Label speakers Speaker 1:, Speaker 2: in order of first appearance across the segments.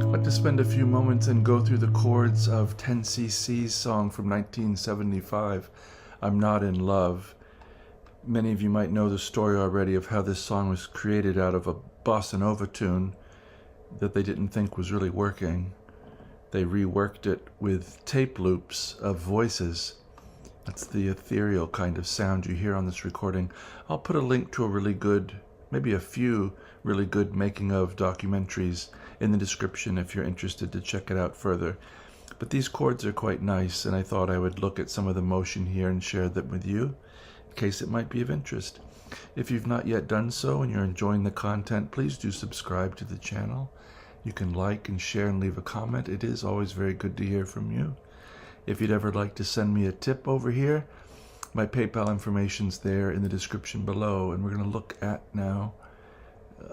Speaker 1: I'd like to spend a few moments and go through the chords of 10cc's song from 1975, I'm Not in Love. Many of you might know the story already of how this song was created out of a bossa nova tune that they didn't think was really working. They reworked it with tape loops of voices. That's the ethereal kind of sound you hear on this recording. I'll put a link to a really good, maybe a few really good making of documentaries in the description if you're interested to check it out further. But these chords are quite nice, and I thought I would look at some of the motion here and share them with you in case it might be of interest. If you've not yet done so and you're enjoying the content, please do subscribe to the channel. You can like and share and leave a comment. It is always very good to hear from you. If you'd ever like to send me a tip over here, my PayPal information's there in the description below. And we're going to look at now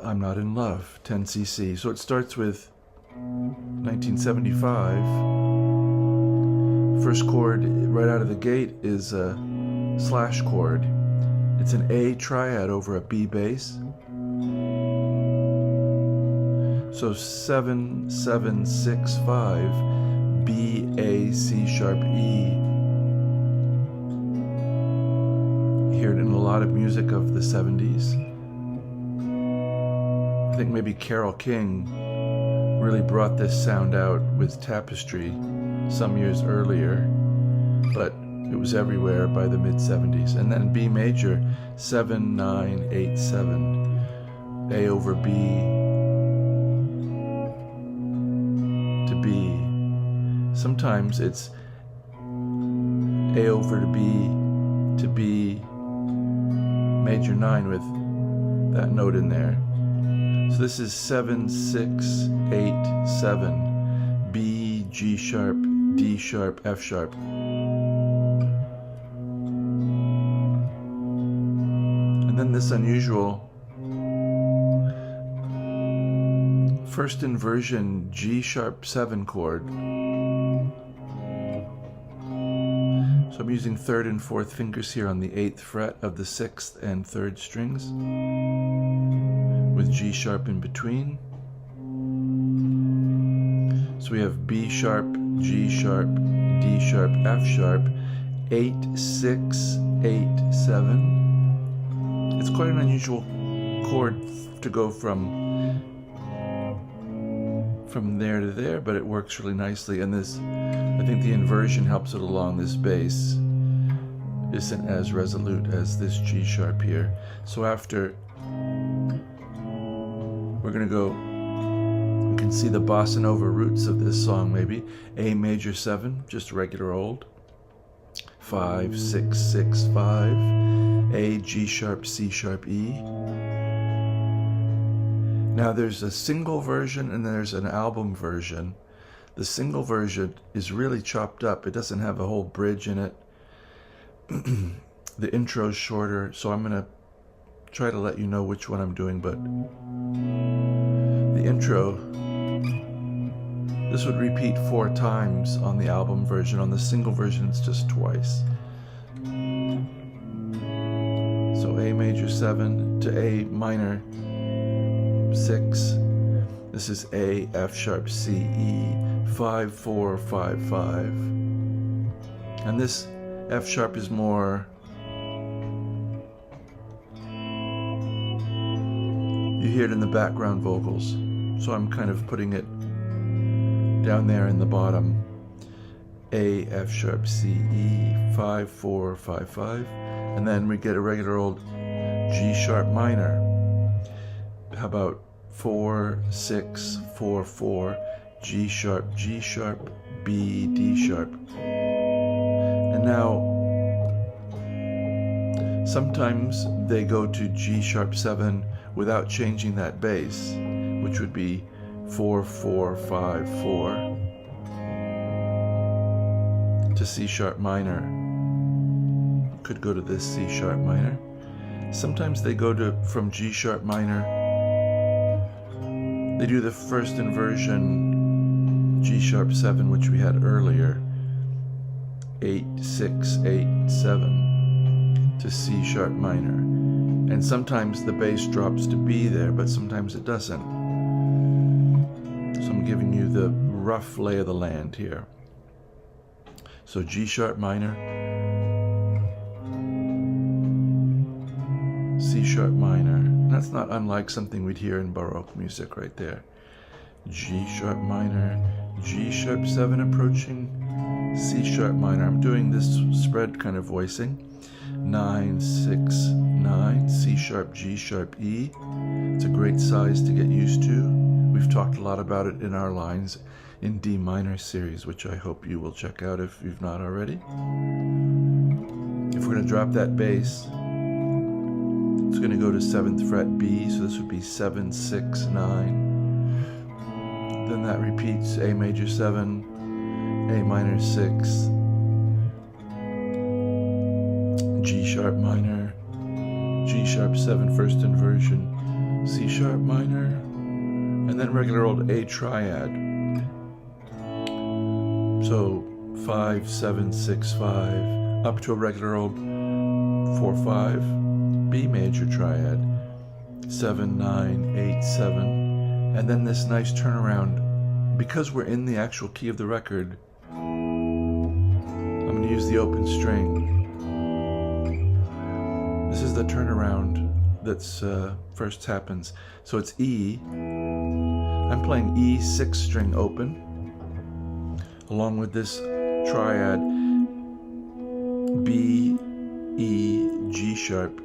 Speaker 1: I'm Not in Love, 10cc. So it starts with 1975. First chord right out of the gate is a slash chord. It's an A triad over a B bass. So 7, 7, 6, 5, B, A, C sharp, E. You hear it in a lot of music of the 70s. I think maybe Carole King really brought this sound out with Tapestry some years earlier, but it was everywhere by the mid-70s. And then B major, 7, 9, 8, 7, A over B, to B. Sometimes it's A over to B major 9 with that note in there. So this is 7, 6, 8, 7, B, G sharp, D sharp, F sharp. And then this unusual first inversion G sharp 7 chord. So I'm using 3rd and 4th fingers here on the 8th fret of the 6th and 3rd strings with G sharp in between. So we have B sharp, G sharp, D sharp, F sharp, 8, 6, 8, 7. It's quite an unusual chord to go from there to there, but it works really nicely. And this, I think the inversion helps it along. This bass isn't as resolute as this G sharp here. So after, we're going to go, you can see the bossa nova roots of this song maybe. A major 7, just regular old. 5, 6, 6, 5. A, G sharp, C sharp, E. Now there's a single version and there's an album version. The single version is really chopped up. It doesn't have a whole bridge in it. The intro's shorter, so I'm going to try to let you know which one I'm doing, but the intro, this would repeat 4 times on the album version. On the single version, it's just twice. So A major 7 to A minor 6. This is A, F sharp, C, E, 5, 4, 5, 5. And this F sharp is more, you hear it in the background vocals. So I'm kind of putting it down there in the bottom. A, F sharp, C, E, 5, 4, 5, 5. And then we get a regular old G sharp minor. How about 4, 6, 4, 4, G sharp, B, D sharp. And now, sometimes they go to G sharp 7 without changing that bass, which would be 4, 4, 5, 4, to C sharp minor. Could go to this C sharp minor. Sometimes they go to, from G sharp minor, they do the first inversion G sharp 7, which we had earlier, 8, 6, 8, 7, to C sharp minor. And sometimes the bass drops to B there, but sometimes it doesn't. So I'm giving you the rough lay of the land here. So G sharp minor, C sharp minor. That's not unlike something we'd hear in Baroque music right there. G sharp minor, G sharp 7 approaching, C sharp minor. I'm doing this spread kind of voicing. 9, 6, 9, C sharp, G sharp, E. It's a great size to get used to. We've talked a lot about it in our lines in D minor series, which I hope you will check out if you've not already. If we're going to drop that bass, it's going to go to 7th fret B, so this would be 7, 6, 9. Then that repeats A major 7, A minor 6, G sharp minor, G sharp 7 first inversion, C sharp minor, and then regular old A triad. So 5, 7, 6, 5, up to a regular old 4, 5, B major triad, 7, 9, 8, 7, and then this nice turnaround. Because we're in the actual key of the record, I'm going to use the open string. This is the turnaround that's first happens. So it's E. I'm playing E 6 string open, along with this triad B, E, G sharp.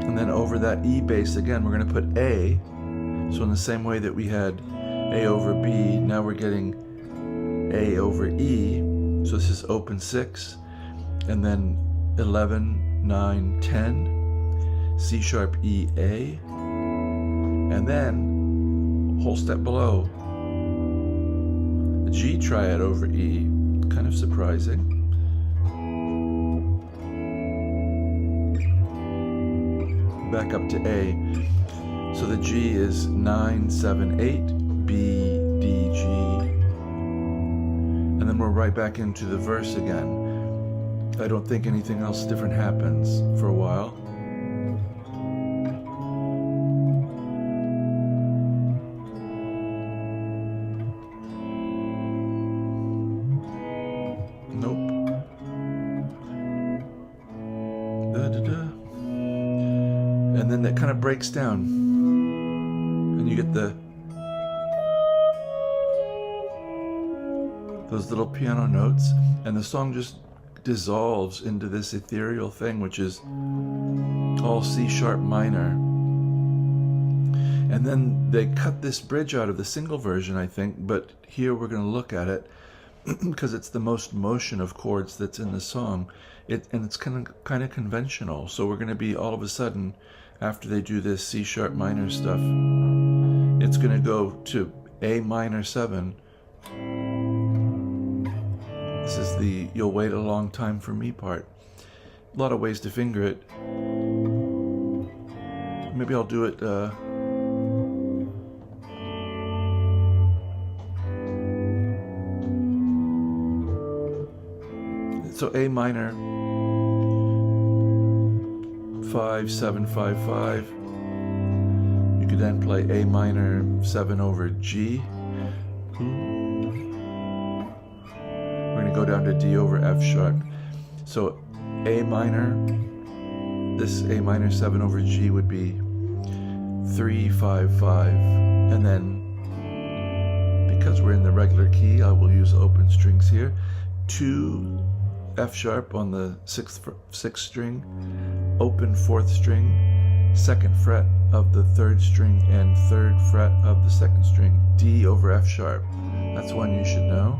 Speaker 1: And then over that E bass again, we're going to put A. So in the same way that we had A over B, now we're getting A over E. So this is open 6, and then 11, 9, 10, C sharp, E, A, and then whole step below, the G triad over E, kind of surprising. Back up to A. So the G is 9, 7, 8, B, D, G. And then we're right back into the verse again. I don't think anything else different happens for a while. Nope. Da-da-da. And then that kind of breaks down. And you get those little piano notes, and the song just dissolves into this ethereal thing, which is all C sharp minor. And then they cut this bridge out of the single version, I think, but here we're going to look at it because it's the most motion of chords that's in the song. And it's kind of conventional. So we're going to be all of a sudden, after they do this C sharp minor stuff, it's going to go to A minor 7. This is the "You'll Wait a Long Time for Me" part. A lot of ways to finger it. Maybe I'll do it so A minor 5, 7, 5, 5. You could then play A minor 7 over G. We're going to go down to D over F sharp. So A minor, this A minor 7 over G would be 3, 5, 5. And then, because we're in the regular key, I will use open strings here. 2 F sharp on the 6th string, open 4th string, 2nd fret of the 3rd string, and 3rd fret of the 2nd string. D over F sharp. That's one you should know.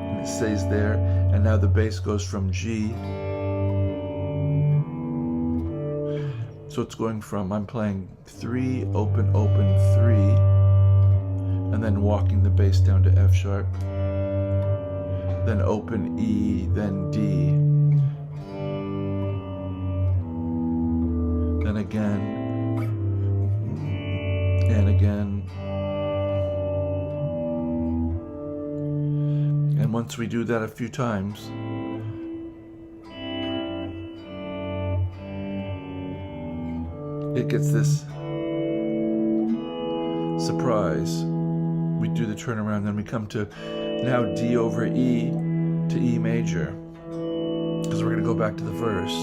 Speaker 1: And it stays there, and now the bass goes from G. So it's going from, I'm playing 3, open, open, 3, and then walking the bass down to F sharp, then open E, then D, then again, and again. And once we do that a few times, it gets this surprise. We do the turnaround, then we come to now D over E to E major, because we're going to go back to the verse.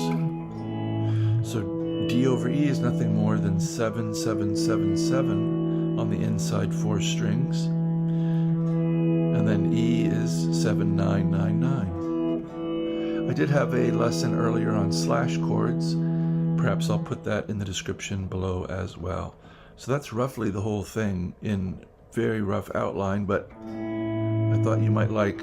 Speaker 1: So D over E is nothing more than 7, 7, 7, 7 on the inside 4 strings, and then E is 7, 9, 9, 9. I did have a lesson earlier on slash chords. Perhaps I'll put that in the description below as well. So that's roughly the whole thing in very rough outline, but I thought you might like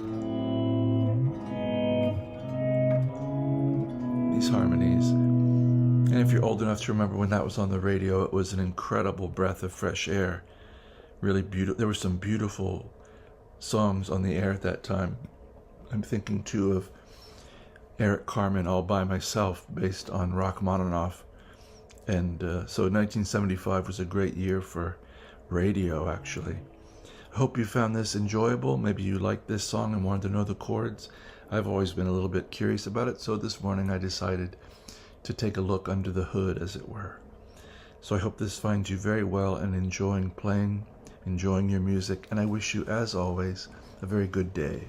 Speaker 1: these harmonies. And if you're old enough to remember when that was on the radio, it was an incredible breath of fresh air. Really beautiful. There were some beautiful songs on the air at that time. I'm thinking too of Eric Carmen, All By Myself, based on Rachmaninoff. And so 1975 was a great year for radio, actually. I hope you found this enjoyable. Maybe you liked this song and wanted to know the chords. I've always been a little bit curious about it, so this morning I decided to take a look under the hood, as it were. So I hope this finds you very well and enjoying playing, enjoying your music, and I wish you, as always, a very good day.